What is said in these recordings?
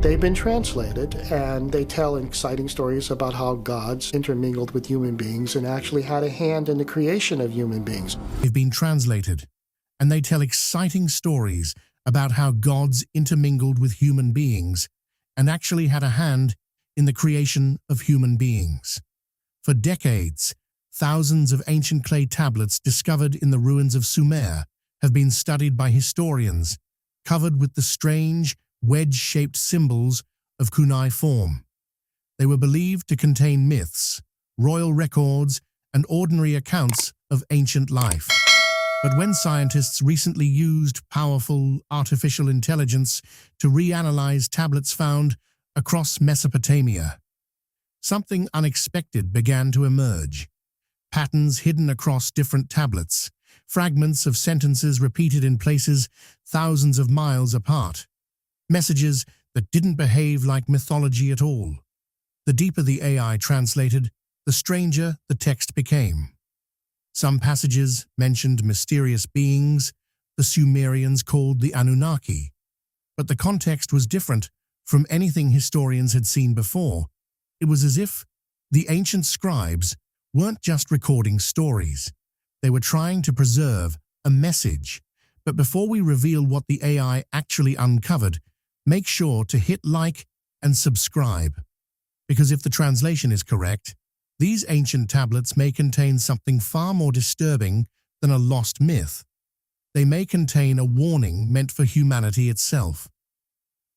They've been translated, and they tell exciting stories about how gods intermingled with human beings and actually had a hand in the creation of human beings. They've been translated, and they tell exciting stories about how gods intermingled with human beings and actually had a hand in the creation of human beings. For decades, thousands of ancient clay tablets discovered in the ruins of Sumer have been studied by historians, covered with the strange, wedge-shaped symbols of cuneiform. They were believed to contain myths, royal records, and ordinary accounts of ancient life. But when scientists recently used powerful artificial intelligence to reanalyze tablets found across Mesopotamia, something unexpected began to emerge. Patterns hidden across different tablets, fragments of sentences repeated in places thousands of miles apart, messages that didn't behave like mythology at all. The deeper the AI translated, the stranger the text became. Some passages mentioned mysterious beings the Sumerians called the Anunnaki, but the context was different from anything historians had seen before. It was as if the ancient scribes weren't just recording stories. They were trying to preserve a message. But before we reveal what the AI actually uncovered, make sure to hit like and subscribe. Because if the translation is correct, these ancient tablets may contain something far more disturbing than a lost myth. They may contain a warning meant for humanity itself.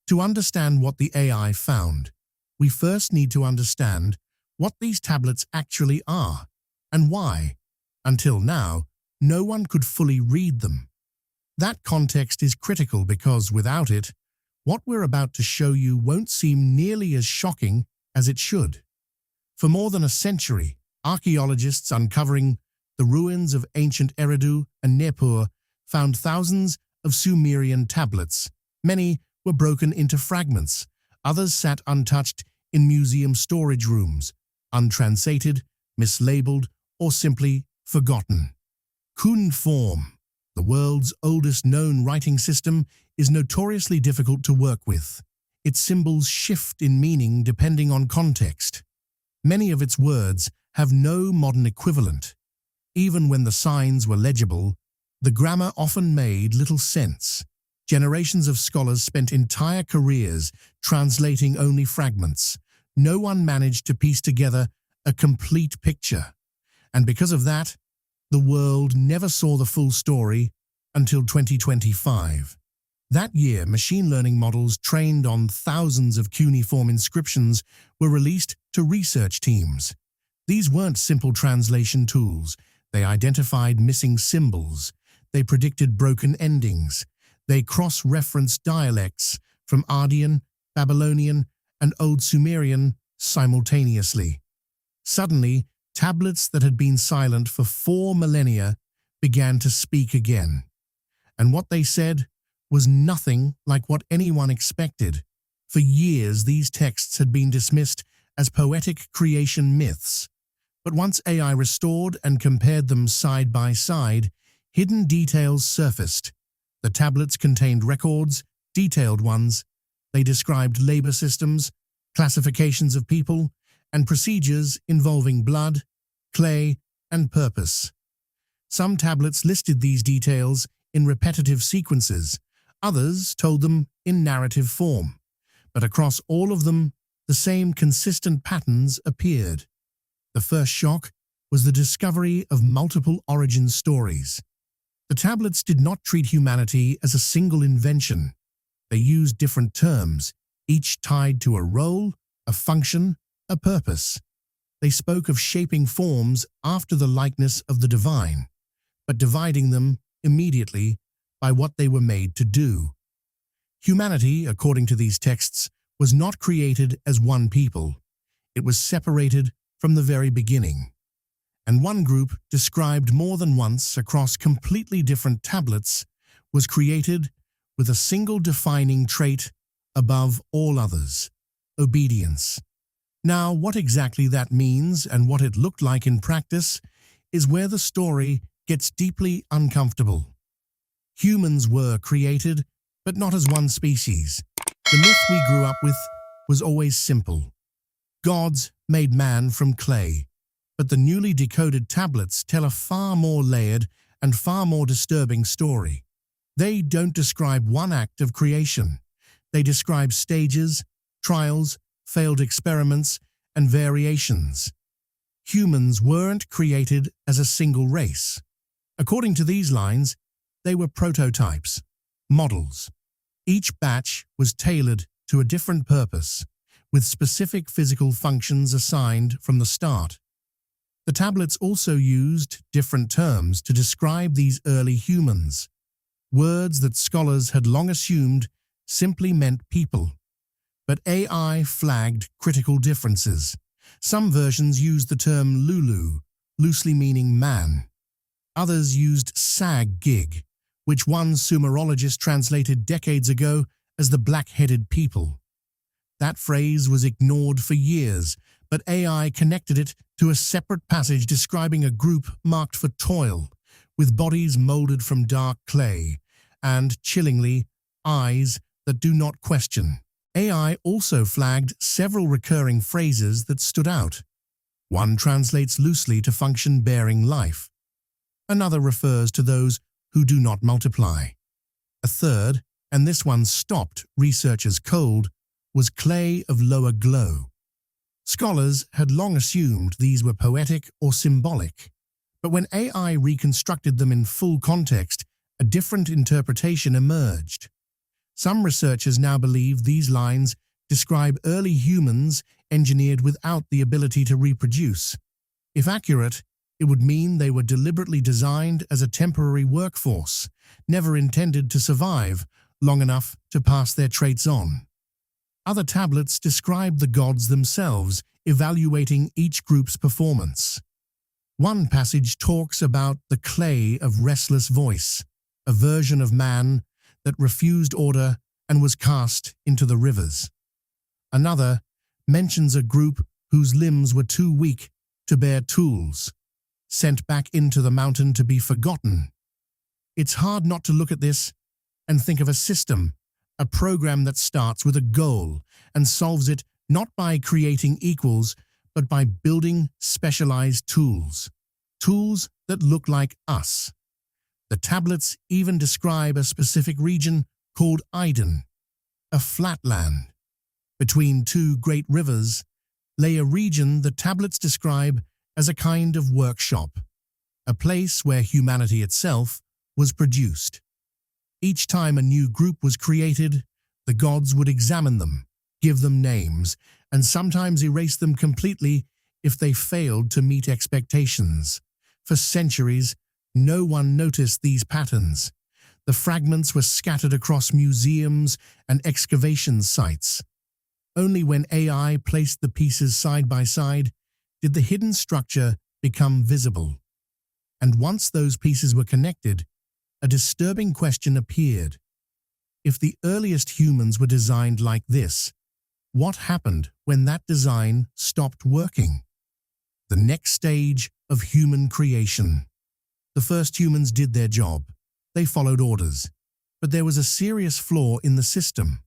To understand what the AI found, we first need to understand what these tablets actually are and why, until now, no one could fully read them. That context is critical because without it, what we're about to show you won't seem nearly as shocking as it should. For more than a century, archaeologists uncovering the ruins of ancient Eridu and Nippur found thousands of Sumerian tablets. Many were broken into fragments. Others sat untouched in museum storage rooms, untranslated, mislabeled, or simply forgotten. Cuneiform, the world's oldest known writing system, is notoriously difficult to work with. Its symbols shift in meaning depending on context. Many of its words have no modern equivalent. Even when the signs were legible, the grammar often made little sense. Generations of scholars spent entire careers translating only fragments. No one managed to piece together a complete picture. And because of that, the world never saw the full story until 2025. That year, machine learning models trained on thousands of cuneiform inscriptions were released to research teams. These weren't simple translation tools. They identified missing symbols. They predicted broken endings. They cross-referenced dialects from Ardean, Babylonian, and Old Sumerian simultaneously. Suddenly, tablets that had been silent for 4 millennia began to speak again. And what they said was nothing like what anyone expected. For years, these texts had been dismissed as poetic creation myths. But once AI restored and compared them side by side, hidden details surfaced. The tablets contained records, detailed ones. They described labor systems, classifications of people, and procedures involving blood, clay, and purpose. Some tablets listed these details in repetitive sequences. Others told them in narrative form. But across all of them, the same consistent patterns appeared. The first shock was the discovery of multiple origin stories. The tablets did not treat humanity as a single invention. They used different terms, each tied to a role, a function, a purpose. They spoke of shaping forms after the likeness of the divine, but dividing them immediately by what they were made to do. Humanity, according to these texts, was not created as one people. It was separated from the very beginning. And one group, described more than once across completely different tablets, was created with a single defining trait above all others: obedience. Now, what exactly that means and what it looked like in practice is where the story gets deeply uncomfortable. Humans were created, but not as one species. The myth we grew up with was always simple. Gods made man from clay, but the newly decoded tablets tell a far more layered and far more disturbing story. They don't describe one act of creation. They describe stages, trials, failed experiments, and variations. Humans weren't created as a single race. According to these lines, they were prototypes, models. Each batch was tailored to a different purpose, with specific physical functions assigned from the start. The tablets also used different terms to describe these early humans, words that scholars had long assumed simply meant people. But AI flagged critical differences. Some versions used the term Lulu, loosely meaning man. Others used Sag-Gig, which one Sumerologist translated decades ago as the black-headed people. That phrase was ignored for years, but AI connected it to a separate passage describing a group marked for toil, with bodies molded from dark clay, and, chillingly, eyes that do not question. AI also flagged several recurring phrases that stood out. One translates loosely to function bearing life. Another refers to those who do not multiply. A third, and this one stopped researchers cold, was clay of lower glow. Scholars had long assumed these were poetic or symbolic, but when AI reconstructed them in full context, a different interpretation emerged. Some researchers now believe these lines describe early humans engineered without the ability to reproduce. If accurate, it would mean they were deliberately designed as a temporary workforce, never intended to survive long enough to pass their traits on. Other tablets describe the gods themselves, evaluating each group's performance. One passage talks about the clay of restless voice, a version of man that refused order and was cast into the rivers. Another mentions a group whose limbs were too weak to bear tools, sent back into the mountain to be forgotten. It's hard not to look at this and think of a system, a program that starts with a goal and solves it not by creating equals, but by building specialized tools, tools that look like us. The tablets even describe a specific region called Iden, a flatland. Between two great rivers lay a region the tablets describe as a kind of workshop, a place where humanity itself was produced. Each time a new group was created, the gods would examine them, give them names, and sometimes erase them completely if they failed to meet expectations. For centuries, no one noticed these patterns. The fragments were scattered across museums and excavation sites. Only when AI placed the pieces side by side did the hidden structure become visible. And once those pieces were connected, a disturbing question appeared. If the earliest humans were designed like this, what happened when that design stopped working? The next stage of human creation. The first humans did their job. They followed orders. But there was a serious flaw in the system.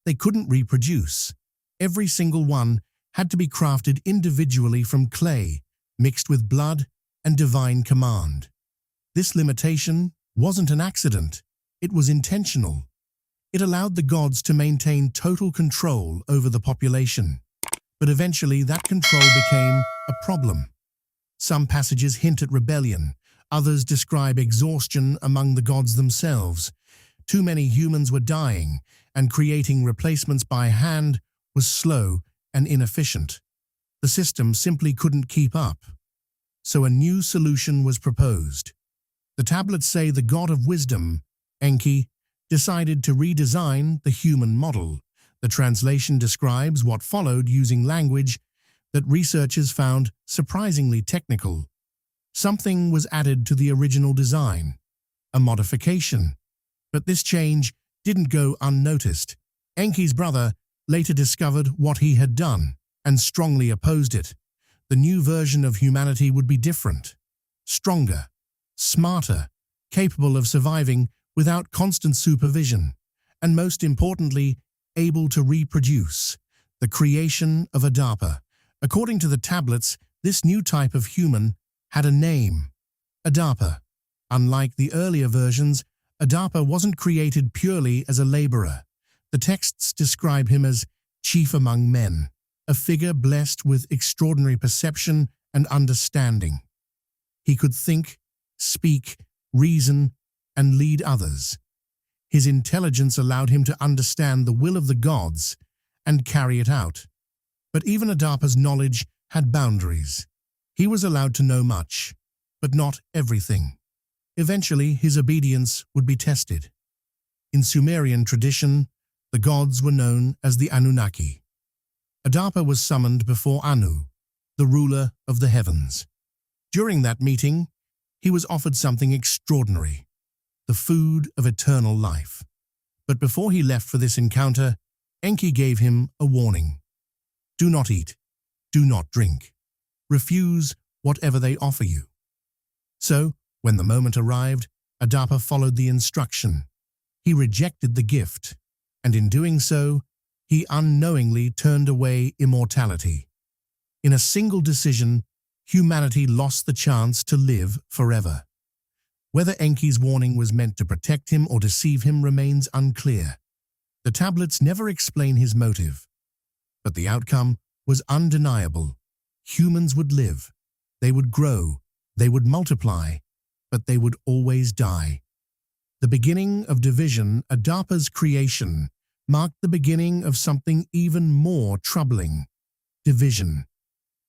They couldn't reproduce. Every single one had to be crafted individually from clay, mixed with blood and divine command. This limitation wasn't an accident. It was intentional. It allowed the gods to maintain total control over the population. But eventually that control became a problem. Some passages hint at rebellion. Others describe exhaustion among the gods themselves. Too many humans were dying, and creating replacements by hand was slow and inefficient. The system simply couldn't keep up. So a new solution was proposed. The tablets say the god of wisdom, Enki, decided to redesign the human model. The translation describes what followed using language that researchers found surprisingly technical. Something was added to the original design, a modification. But this change didn't go unnoticed. Enki's brother later discovered what he had done and strongly opposed it. The new version of humanity would be different, stronger, smarter, capable of surviving without constant supervision, and most importantly, able to reproduce, the creation of Adapa. According to the tablets, this new type of human had a name, Adapa. Unlike the earlier versions, Adapa wasn't created purely as a laborer. The texts describe him as chief among men, a figure blessed with extraordinary perception and understanding. He could think, speak, reason, and lead others. His intelligence allowed him to understand the will of the gods and carry it out. But even Adapa's knowledge had boundaries. He was allowed to know much, but not everything. Eventually, his obedience would be tested. In Sumerian tradition, the gods were known as the Anunnaki. Adapa was summoned before Anu, the ruler of the heavens. During that meeting, he was offered something extraordinary, the food of eternal life. But before he left for this encounter, Enki gave him a warning. Do not eat, do not drink. Refuse whatever they offer you. So, when the moment arrived, Adapa followed the instruction. He rejected the gift, and in doing so, he unknowingly turned away immortality. In a single decision, humanity lost the chance to live forever. Whether Enki's warning was meant to protect him or deceive him remains unclear. The tablets never explain his motive, but the outcome was undeniable. Humans would live, they would grow, they would multiply, but they would always die. The beginning of division, Adapa's creation, marked the beginning of something even more troubling: division.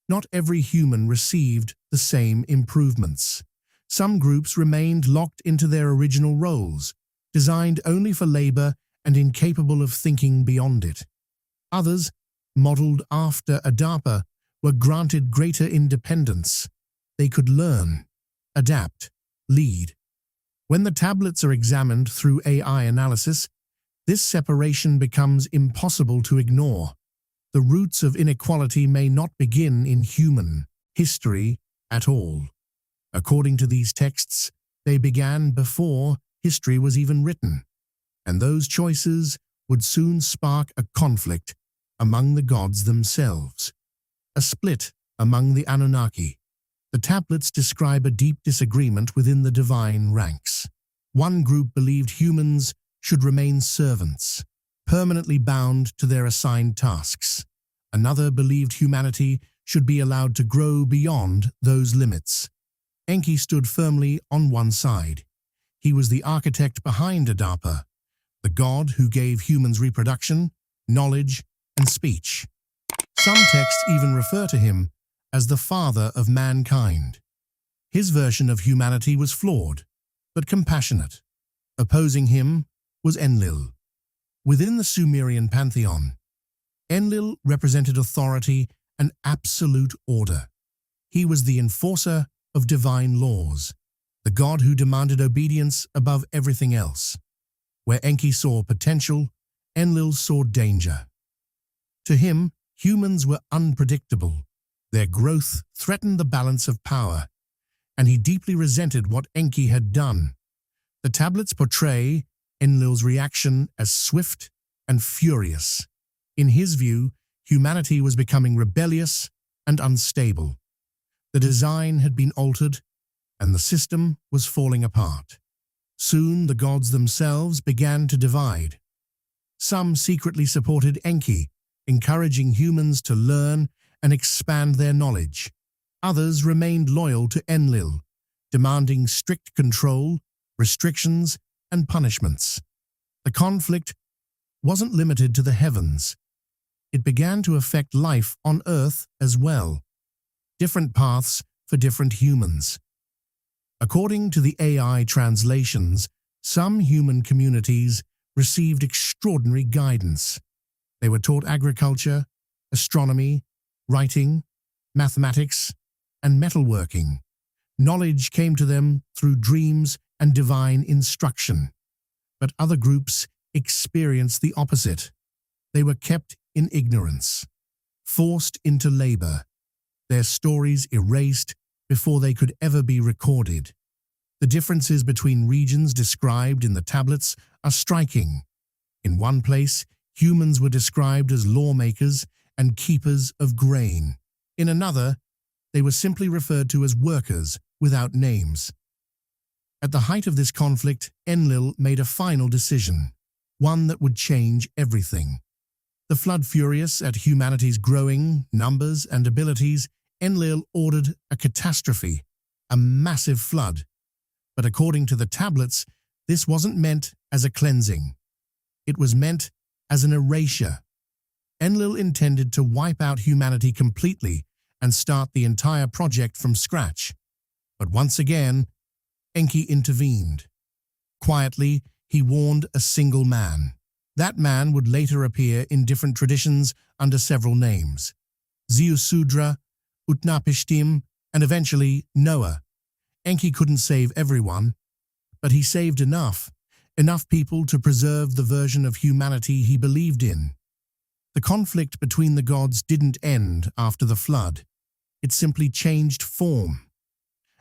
Not every human received the same improvements. Some groups remained locked into their original roles, designed only for labor and incapable of thinking beyond it. Others, modeled after Adapa, were granted greater independence. They could learn, adapt, lead. When the tablets are examined through AI analysis, this separation becomes impossible to ignore. The roots of inequality may not begin in human history at all. According to these texts, they began before history was even written, and those choices would soon spark a conflict among the gods themselves, a split among the Anunnaki. The tablets describe a deep disagreement within the divine ranks. One group believed humans should remain servants, permanently bound to their assigned tasks. Another believed humanity should be allowed to grow beyond those limits. Enki stood firmly on one side. He was the architect behind Adapa, the god who gave humans reproduction, knowledge, and speech. Some texts even refer to him as the father of mankind. His version of humanity was flawed, but compassionate. Opposing him was Enlil. Within the Sumerian pantheon, Enlil represented authority and absolute order. He was the enforcer of divine laws, the god who demanded obedience above everything else. Where Enki saw potential, Enlil saw danger. To him, humans were unpredictable. Their growth threatened the balance of power, and he deeply resented what Enki had done. The tablets portray Enlil's reaction as swift and furious. In his view, humanity was becoming rebellious and unstable. The design had been altered, and the system was falling apart. Soon the gods themselves began to divide. Some secretly supported Enki, encouraging humans to learn and expand their knowledge. Others remained loyal to Enlil, demanding strict control, restrictions, and punishments. The conflict wasn't limited to the heavens. It began to affect life on Earth as well. Different paths for different humans. According to the AI translations, some human communities received extraordinary guidance. They were taught agriculture, astronomy, writing, mathematics, and metalworking. Knowledge came to them through dreams and divine instruction. But other groups experienced the opposite. They were kept in ignorance, forced into labor, their stories erased before they could ever be recorded. The differences between regions described in the tablets are striking. In one place, humans were described as lawmakers and keepers of grain. In another, they were simply referred to as workers without names. At the height of this conflict, Enlil made a final decision, one that would change everything. The flood furious at humanity's growing numbers and abilities, Enlil ordered a catastrophe, a massive flood. But according to the tablets, this wasn't meant as a cleansing. It was meant as an erasure. Enlil intended to wipe out humanity completely and start the entire project from scratch. But once again, Enki intervened. Quietly, he warned a single man. That man would later appear in different traditions under several names: Ziusudra, Utnapishtim, and eventually Noah. Enki couldn't save everyone, but he saved enough people to preserve the version of humanity he believed in. The conflict between the gods didn't end after the flood. It simply changed form.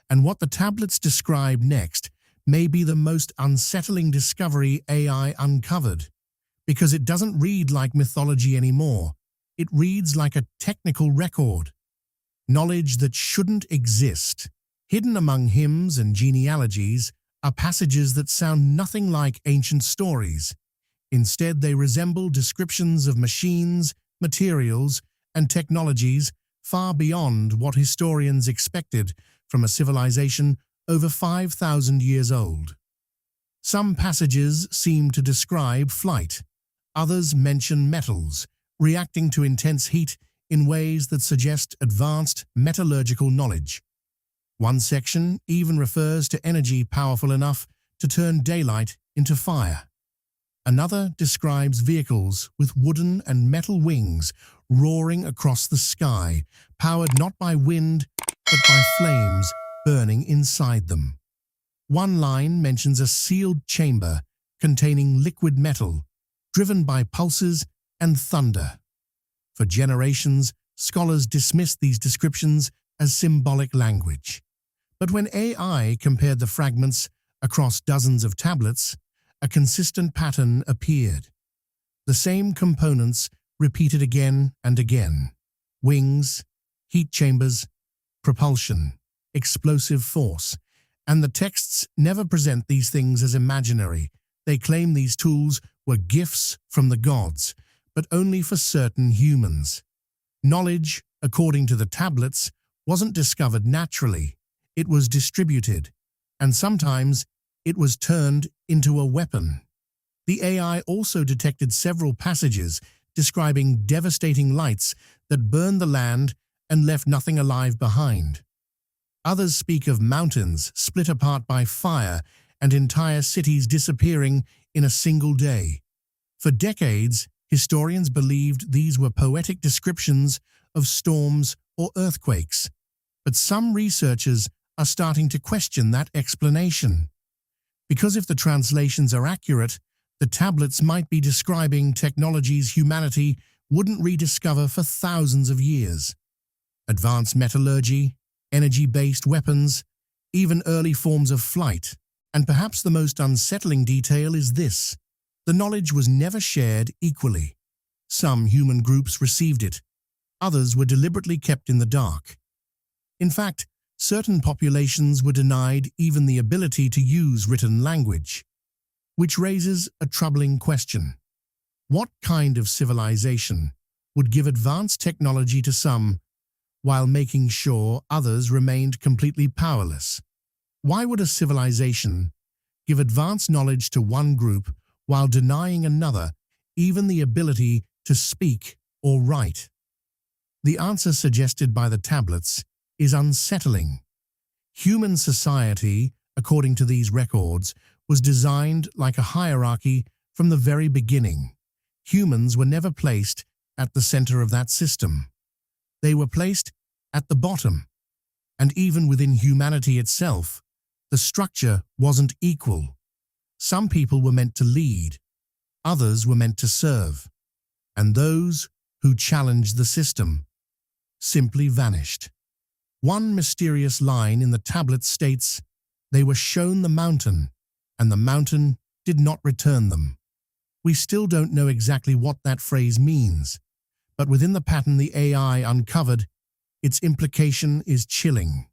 And what the tablets describe next may be the most unsettling discovery AI uncovered, because it doesn't read like mythology anymore. It reads like a technical record. Knowledge that shouldn't exist. Hidden among hymns and genealogies are passages that sound nothing like ancient stories. Instead, they resemble descriptions of machines, materials, and technologies far beyond what historians expected from a civilization over 5,000 years old. Some passages seem to describe flight. Others mention metals, reacting to intense heat in ways that suggest advanced metallurgical knowledge. One section even refers to energy powerful enough to turn daylight into fire. Another describes vehicles with wooden and metal wings roaring across the sky, powered not by wind, but by flames burning inside them. One line mentions a sealed chamber containing liquid metal, driven by pulses and thunder. For generations, scholars dismissed these descriptions as symbolic language. But when AI compared the fragments across dozens of tablets, a consistent pattern appeared. The same components repeated again and again: wings, heat chambers, propulsion, explosive force. And the texts never present these things as imaginary. They claim these tools were gifts from the gods, but only for certain humans. Knowledge, according to the tablets, wasn't discovered naturally. It was distributed, and sometimes it was turned into a weapon. The AI also detected several passages describing devastating lights that burned the land and left nothing alive behind. Others speak of mountains split apart by fire and entire cities disappearing in a single day. For decades, historians believed these were poetic descriptions of storms or earthquakes, but some researchers are starting to question that explanation. Because if the translations are accurate, the tablets might be describing technologies humanity wouldn't rediscover for thousands of years. Advanced metallurgy, energy-based weapons, even early forms of flight. And perhaps the most unsettling detail is this: the knowledge was never shared equally. Some human groups received it, others were deliberately kept in the dark. In fact, certain populations were denied even the ability to use written language, which raises a troubling question. What kind of civilization would give advanced technology to some while making sure others remained completely powerless? Why would a civilization give advanced knowledge to one group while denying another even the ability to speak or write? The answer suggested by the tablets is unsettling. Human society, according to these records, was designed like a hierarchy from the very beginning. Humans were never placed at the center of that system. They were placed at the bottom. And even within humanity itself, the structure wasn't equal. Some people were meant to lead, others were meant to serve, and those who challenged the system simply vanished. One mysterious line in the tablet states, "They were shown the mountain, and the mountain did not return them." We still don't know exactly what that phrase means, but within the pattern the AI uncovered, its implication is chilling.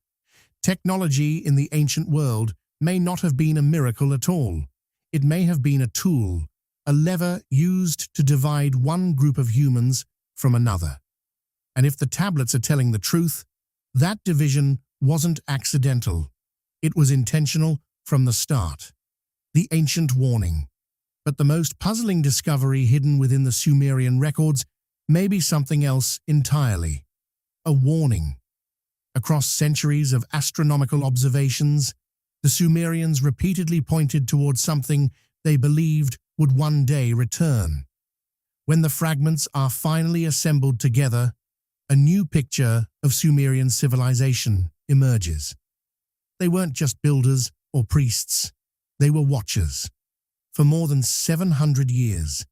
Technology in the ancient world may not have been a miracle at all. It may have been a tool, a lever used to divide one group of humans from another. And if the tablets are telling the truth, that division wasn't accidental. It was intentional from the start. The ancient warning. But the most puzzling discovery hidden within the Sumerian records may be something else entirely. A warning. Across centuries of astronomical observations, the Sumerians repeatedly pointed towards something they believed would one day return. When the fragments are finally assembled together, a new picture of Sumerian civilization emerges. They weren't just builders or priests, they were watchers. For more than 700 years,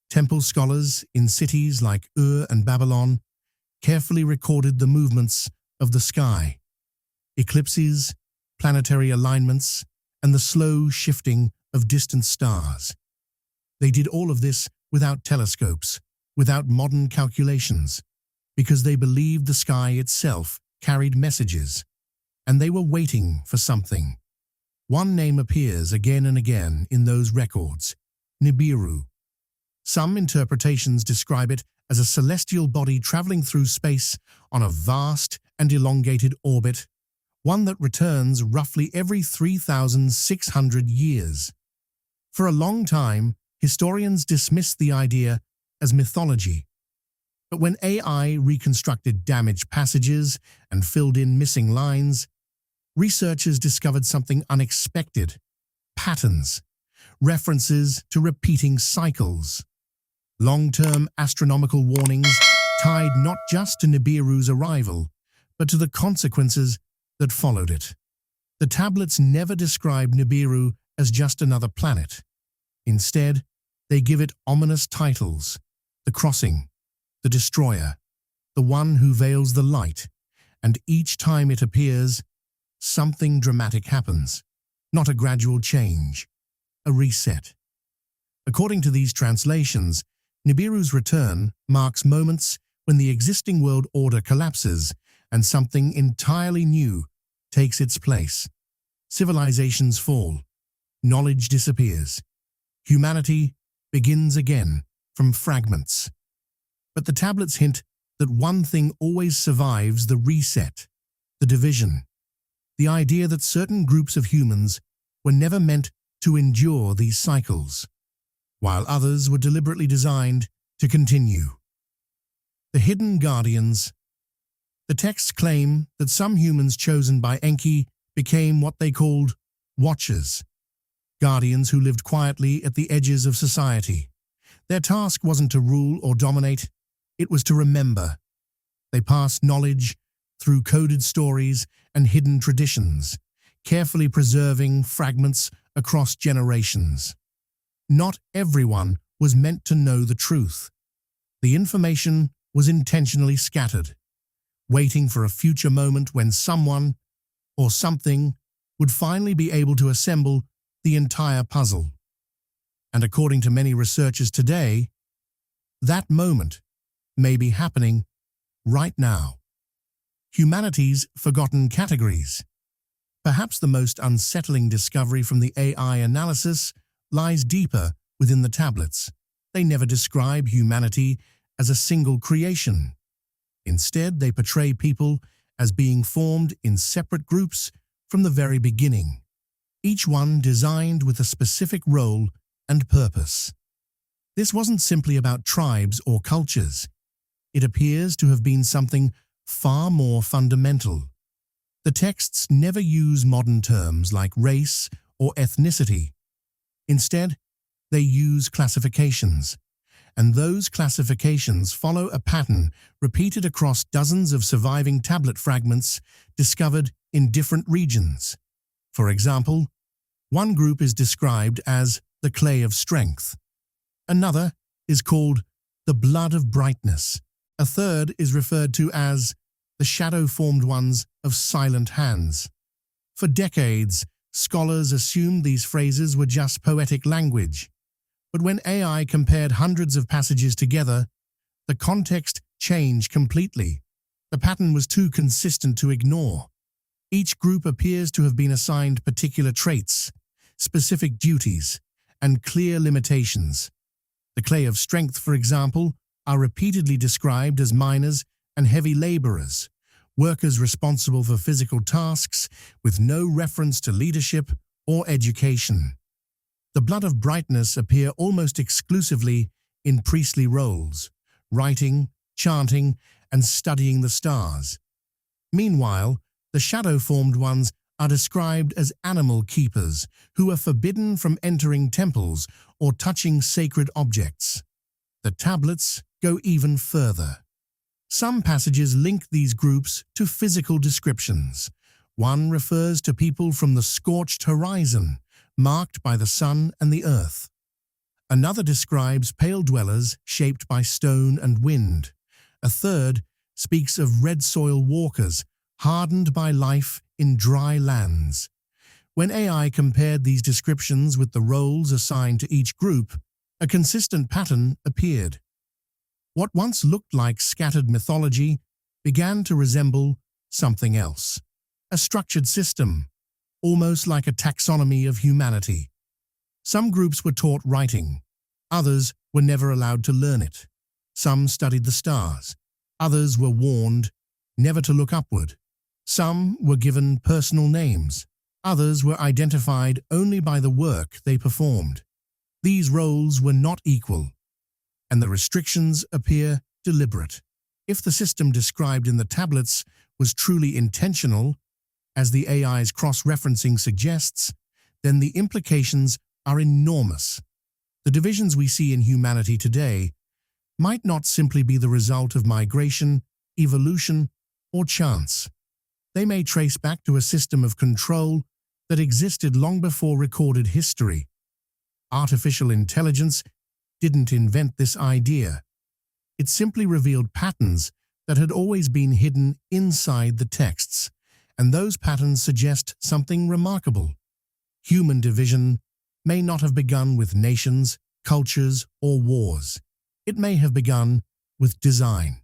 temple scholars in cities like Ur and Babylon carefully recorded the movements of the sky, eclipses, planetary alignments, and the slow shifting of distant stars. They did all of this without telescopes, without modern calculations, because they believed the sky itself carried messages, and they were waiting for something. One name appears again and again in those records, Nibiru. Some interpretations describe it as a celestial body traveling through space on a vast and elongated orbit, one that returns roughly every 3,600 years. For a long time, historians dismissed the idea as mythology. But when AI reconstructed damaged passages and filled in missing lines, researchers discovered something unexpected: patterns, references to repeating cycles. Long-term astronomical warnings tied not just to Nibiru's arrival, but to the consequences that followed it. The tablets never describe Nibiru as just another planet. Instead, they give it ominous titles: the Crossing, the Destroyer, the One who Veils the Light, and each time it appears, something dramatic happens. Not a gradual change, a reset. According to these translations, Nibiru's return marks moments when the existing world order collapses and something entirely new takes its place. Civilizations fall, knowledge disappears, humanity begins again from fragments. But the tablets hint that one thing always survives: the reset, the division, the idea that certain groups of humans were never meant to endure these cycles, while others were deliberately designed to continue. The hidden guardians. The texts claim that some humans chosen by Enki became what they called watchers, guardians who lived quietly at the edges of society. Their task wasn't to rule or dominate, it was to remember. They passed knowledge through coded stories and hidden traditions, carefully preserving fragments across generations. Not everyone was meant to know the truth. The information was intentionally scattered, waiting for a future moment when someone or something would finally be able to assemble the entire puzzle. And according to many researchers today, that moment may be happening right now. Humanity's forgotten categories. Perhaps the most unsettling discovery from the AI analysis lies deeper within the tablets. They never describe humanity as a single creation. Instead, they portray people as being formed in separate groups from the very beginning, each one designed with a specific role and purpose. This wasn't simply about tribes or cultures. It appears to have been something far more fundamental. The texts never use modern terms like race or ethnicity. Instead, they use classifications, and those classifications follow a pattern repeated across dozens of surviving tablet fragments discovered in different regions. For example, one group is described as the clay of strength. Another is called the blood of brightness. A third is referred to as the shadow-formed ones of silent hands. For decades, scholars assumed these phrases were just poetic language. But when AI compared hundreds of passages together, the context changed completely. The pattern was too consistent to ignore. Each group appears to have been assigned particular traits, specific duties, and clear limitations. The clay of strength, for example, are repeatedly described as miners and heavy laborers, workers responsible for physical tasks with no reference to leadership or education. The blood of brightness appear almost exclusively in priestly roles, writing, chanting, and studying the stars. Meanwhile, the shadow-formed ones are described as animal keepers who are forbidden from entering temples or touching sacred objects. The tablets go even further. Some passages link these groups to physical descriptions. One refers to people from the scorched horizon, marked by the sun and the earth. Another describes pale dwellers shaped by stone and wind. A third speaks of red soil walkers, hardened by life in dry lands. When AI compared these descriptions with the roles assigned to each group, a consistent pattern appeared. What once looked like scattered mythology began to resemble something else. A structured system, almost like a taxonomy of humanity. Some groups were taught writing. Others were never allowed to learn it. Some studied the stars. Others were warned never to look upward. Some were given personal names. Others were identified only by the work they performed. These roles were not equal, and the restrictions appear deliberate. If the system described in the tablets was truly intentional, as the AI's cross-referencing suggests, then the implications are enormous. The divisions we see in humanity today might not simply be the result of migration, evolution, or chance. They may trace back to a system of control that existed long before recorded history. Artificial intelligence didn't invent this idea. It simply revealed patterns that had always been hidden inside the texts, and those patterns suggest something remarkable. Human division may not have begun with nations, cultures, or wars. It may have begun with design,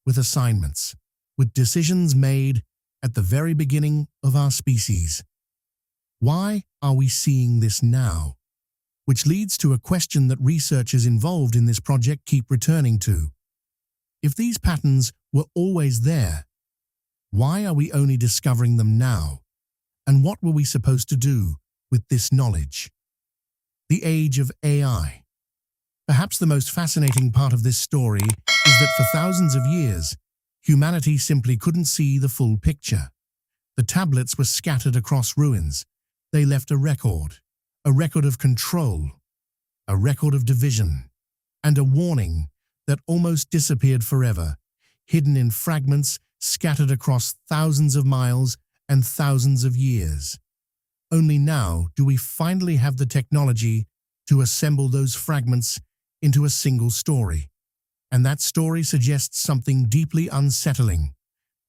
with assignments, with decisions made at the very beginning of our species. Why are we seeing this now? Which leads to a question that researchers involved in this project keep returning to. If these patterns were always there, why are we only discovering them now? And what were we supposed to do with this knowledge? The age of AI. Perhaps the most fascinating part of this story is that for thousands of years, humanity simply couldn't see the full picture. The tablets were scattered across ruins. They left a record of control, a record of division, and a warning that almost disappeared forever, hidden in fragments scattered across thousands of miles and thousands of years. Only now do we finally have the technology to assemble those fragments into a single story. And that story suggests something deeply unsettling.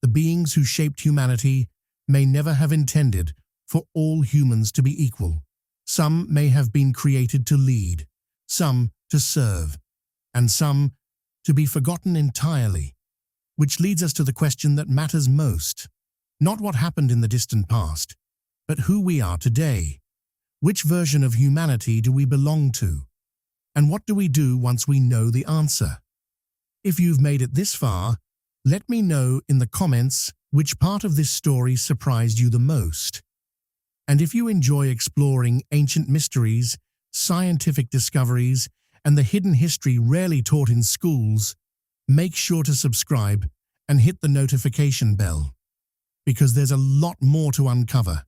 The beings who shaped humanity may never have intended for all humans to be equal. Some may have been created to lead, some to serve, and some to be forgotten entirely. Which leads us to the question that matters most. Not what happened in the distant past, but who we are today. Which version of humanity do we belong to? And what do we do once we know the answer? If you've made it this far, let me know in the comments which part of this story surprised you the most. And if you enjoy exploring ancient mysteries, scientific discoveries, and the hidden history rarely taught in schools, make sure to subscribe and hit the notification bell, because there's a lot more to uncover.